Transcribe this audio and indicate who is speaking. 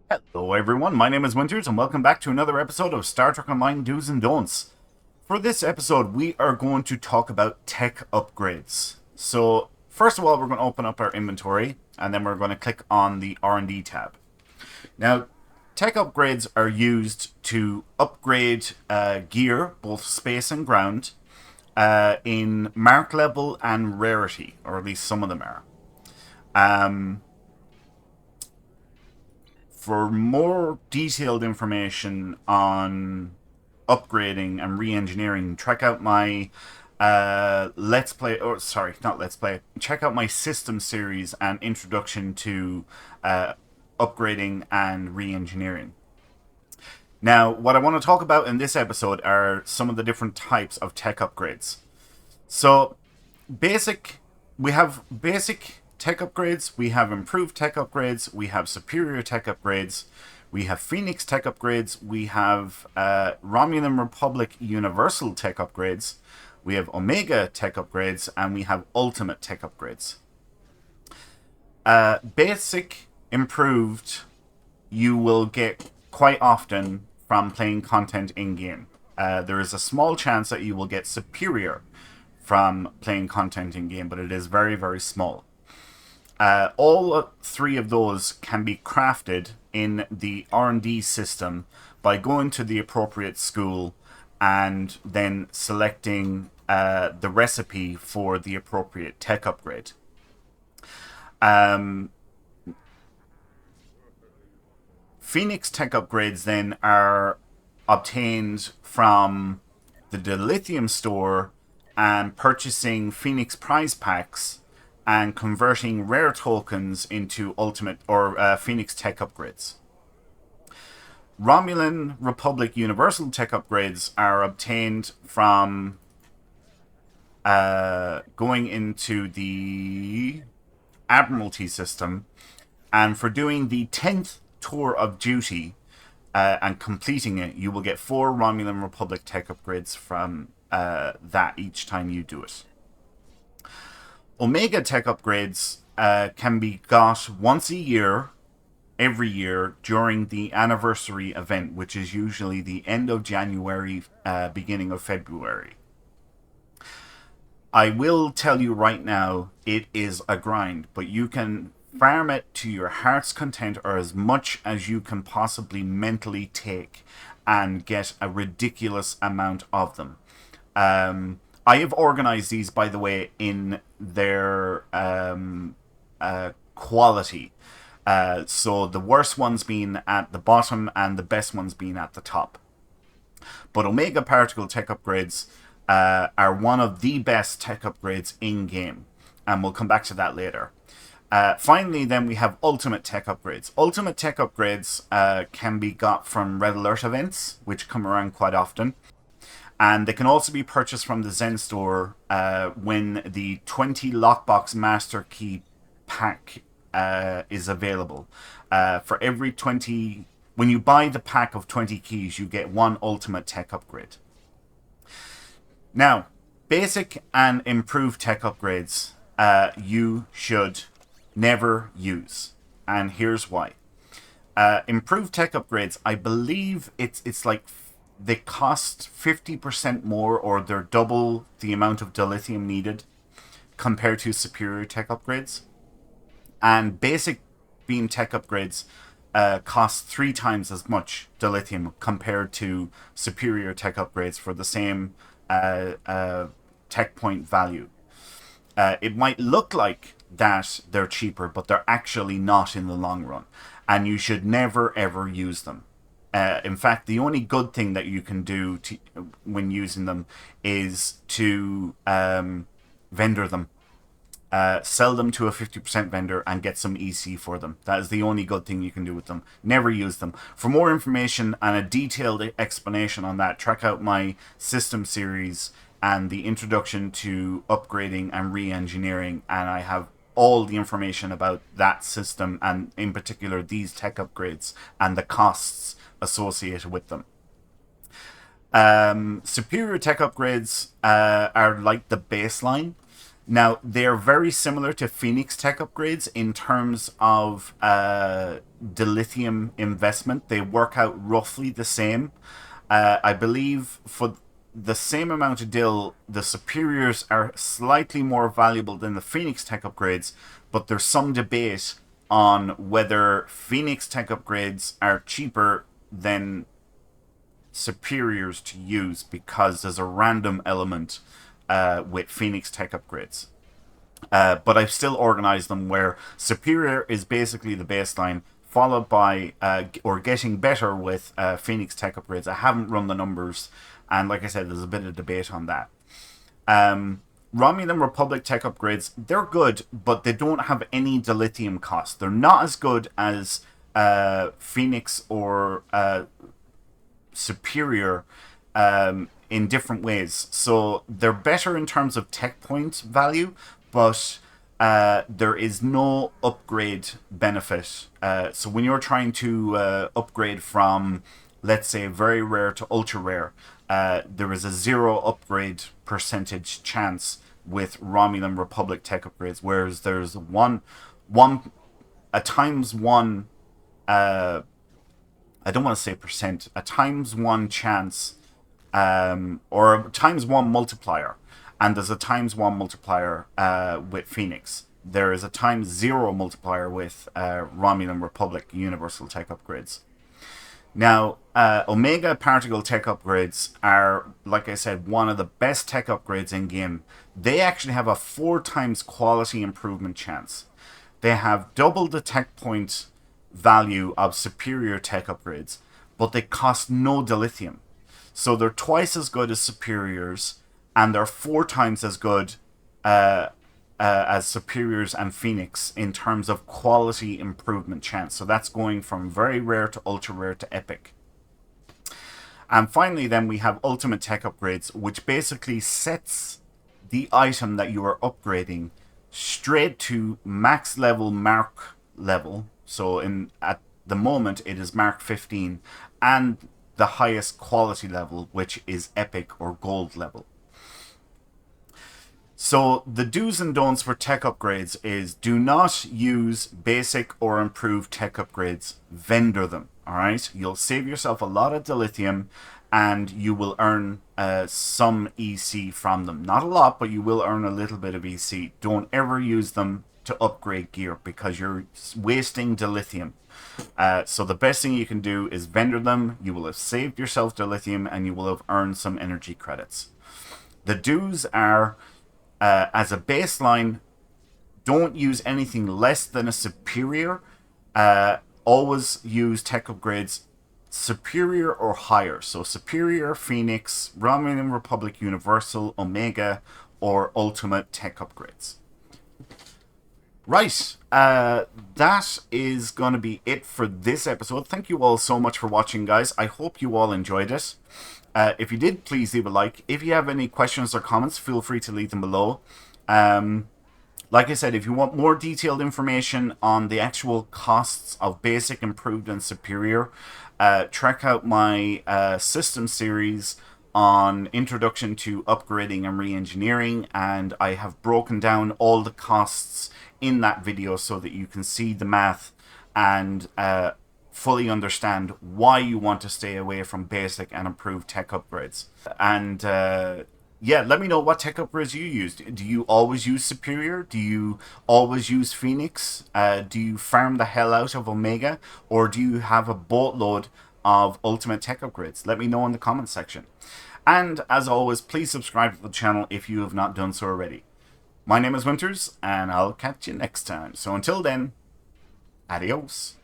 Speaker 1: Hello everyone, my name is Winters and welcome back to another episode of Star Trek Online Do's and Don'ts. For this episode, we are going to talk about tech upgrades. So, first of all, we're going to open up our inventory and then we're going to click on the R&D tab. Now, tech upgrades are used to upgrade gear, both space and ground, in mark level and rarity, or at least some of them are. Um, for more detailed information on upgrading and re-engineering, check out my let's play, or sorry, not let's play, check out my system series and introduction to upgrading and re-engineering. Now, what I want to talk about in this episode are some of the different types of tech upgrades. So, basic, we have basic tech upgrades, we have improved tech upgrades, we have superior tech upgrades, we have Phoenix tech upgrades, we have Romulan Republic Universal tech upgrades, we have Omega tech upgrades, and we have Ultimate tech upgrades. Basic, improved, you will get quite often from playing content in game. There is a small chance that you will get superior from playing content in game, but it is very, very small. All three of those can be crafted in the R&D system by going to the appropriate school and then selecting the recipe for the appropriate tech upgrade. Um, Phoenix tech upgrades then are obtained from the dilithium store and purchasing Phoenix prize packs and converting rare tokens into ultimate or Phoenix tech upgrades. Romulan Republic Universal tech upgrades are obtained from going into the Admiralty system, and for doing the 10th tour of duty and completing it, you will get 4 Romulan Republic tech upgrades from that each time you do it. Omega tech upgrades can be got once a year, every year, during the anniversary event, which is usually the end of January, beginning of February. I will tell you right now, it is a grind, but you can farm it to your heart's content or as much as you can possibly mentally take and get a ridiculous amount of them. I have organized these, by the way, in their quality. So the worst ones being at the bottom and the best ones being at the top. But Omega Particle tech upgrades are one of the best tech upgrades in game, and we'll come back to that later. Finally, then we have Ultimate tech upgrades. Ultimate tech upgrades can be got from Red Alert events, which come around quite often. And they can also be purchased from the Zen store when the 20 Lockbox Master Key pack is available. For every 20... When you buy the pack of 20 keys, you get 1 Ultimate tech upgrade. Now, basic and improved tech upgrades you should never use. And here's why. Improved tech upgrades, I believe it's like they cost 50% more, or they're double the amount of dilithium needed compared to superior tech upgrades. And basic beam tech upgrades cost 3 times as much dilithium compared to superior tech upgrades for the same tech point value. It might look like that they're cheaper, but they're actually not in the long run. And you should never ever use them. In fact, the only good thing that you can do when using them is to vendor them. Sell them to a 50% vendor and get some EC for them. That is the only good thing you can do with them. Never use them. For more information and a detailed explanation on that, check out my system series and the introduction to upgrading and re-engineering, and I have all the information about that system and in particular these tech upgrades and the costs associated with them. Superior tech upgrades are like the baseline. Now, they're very similar to Phoenix tech upgrades in terms of dilithium investment. They work out roughly the same. I believe for the same amount of dill, the superiors are slightly more valuable than the Phoenix tech upgrades, but there's some debate on whether Phoenix tech upgrades are cheaper than superiors to use because there's a random element with Phoenix tech upgrades. But I've still organized them where superior is basically the baseline, followed by or getting better with Phoenix tech upgrades. I haven't run the numbers, and like I said, there's a bit of debate on that. Romulan Republic tech upgrades, they're good, but they don't have any dilithium cost. They're not as good as Phoenix or superior in different ways. So they're better in terms of tech point value, but there is no upgrade benefit. So when you're trying to upgrade from, let's say, very rare to ultra rare, there is a 0 upgrade percentage chance with Romulan Republic tech upgrades, whereas there's a times one. I don't want to say percent, a times 1 chance, or a times 1 multiplier. And there's a times 1 multiplier with Phoenix. There is a times 0 multiplier with Romulan Republic Universal Tech Upgrades. Now, Omega Particle Tech Upgrades are, like I said, one of the best tech upgrades in game. They actually have a 4 times quality improvement chance. They have double the tech point value of superior tech upgrades, but they cost no dilithium. So they're twice as good as superiors, and they're 4 times as good as superiors and Phoenix in terms of quality improvement chance. So that's going from very rare to ultra rare to epic. And finally, then we have ultimate tech upgrades, which basically sets the item that you are upgrading straight to max level mark level. So at the moment it is Mark 15, and the highest quality level, which is epic or gold level. So the do's and don'ts for tech upgrades is do not use basic or improved tech upgrades. Vendor them, alright? You'll save yourself a lot of dilithium, and you will earn some EC from them. Not a lot, but you will earn a little bit of EC. Don't ever use them to upgrade gear because you're wasting dilithium. So the best thing you can do is vendor them. You will have saved yourself dilithium, and you will have earned some energy credits. The do's are, as a baseline, don't use anything less than a superior. Always use tech upgrades superior or higher. So superior, Phoenix, Romulan Republic Universal, Omega, or Ultimate tech upgrades. Right, that is going to be it for this episode. Thank you all so much for watching, guys. I hope you all enjoyed it. If you did, please leave a like. If you have any questions or comments, feel free to leave them below. Like I said, if you want more detailed information on the actual costs of basic, improved, and superior, check out my system series on Introduction to Upgrading and Re-engineering, and I have broken down all the costs in that video so that you can see the math and fully understand why you want to stay away from basic and improved tech upgrades. And yeah, let me know what tech upgrades you used. Do you always use Superior? Do you always use Phoenix? Do you farm the hell out of Omega? Or do you have a boatload of Ultimate tech upgrades? Let me know in the comments section. And as always, please subscribe to the channel if you have not done so already. My name is Winters, and I'll catch you next time. So until then, adios.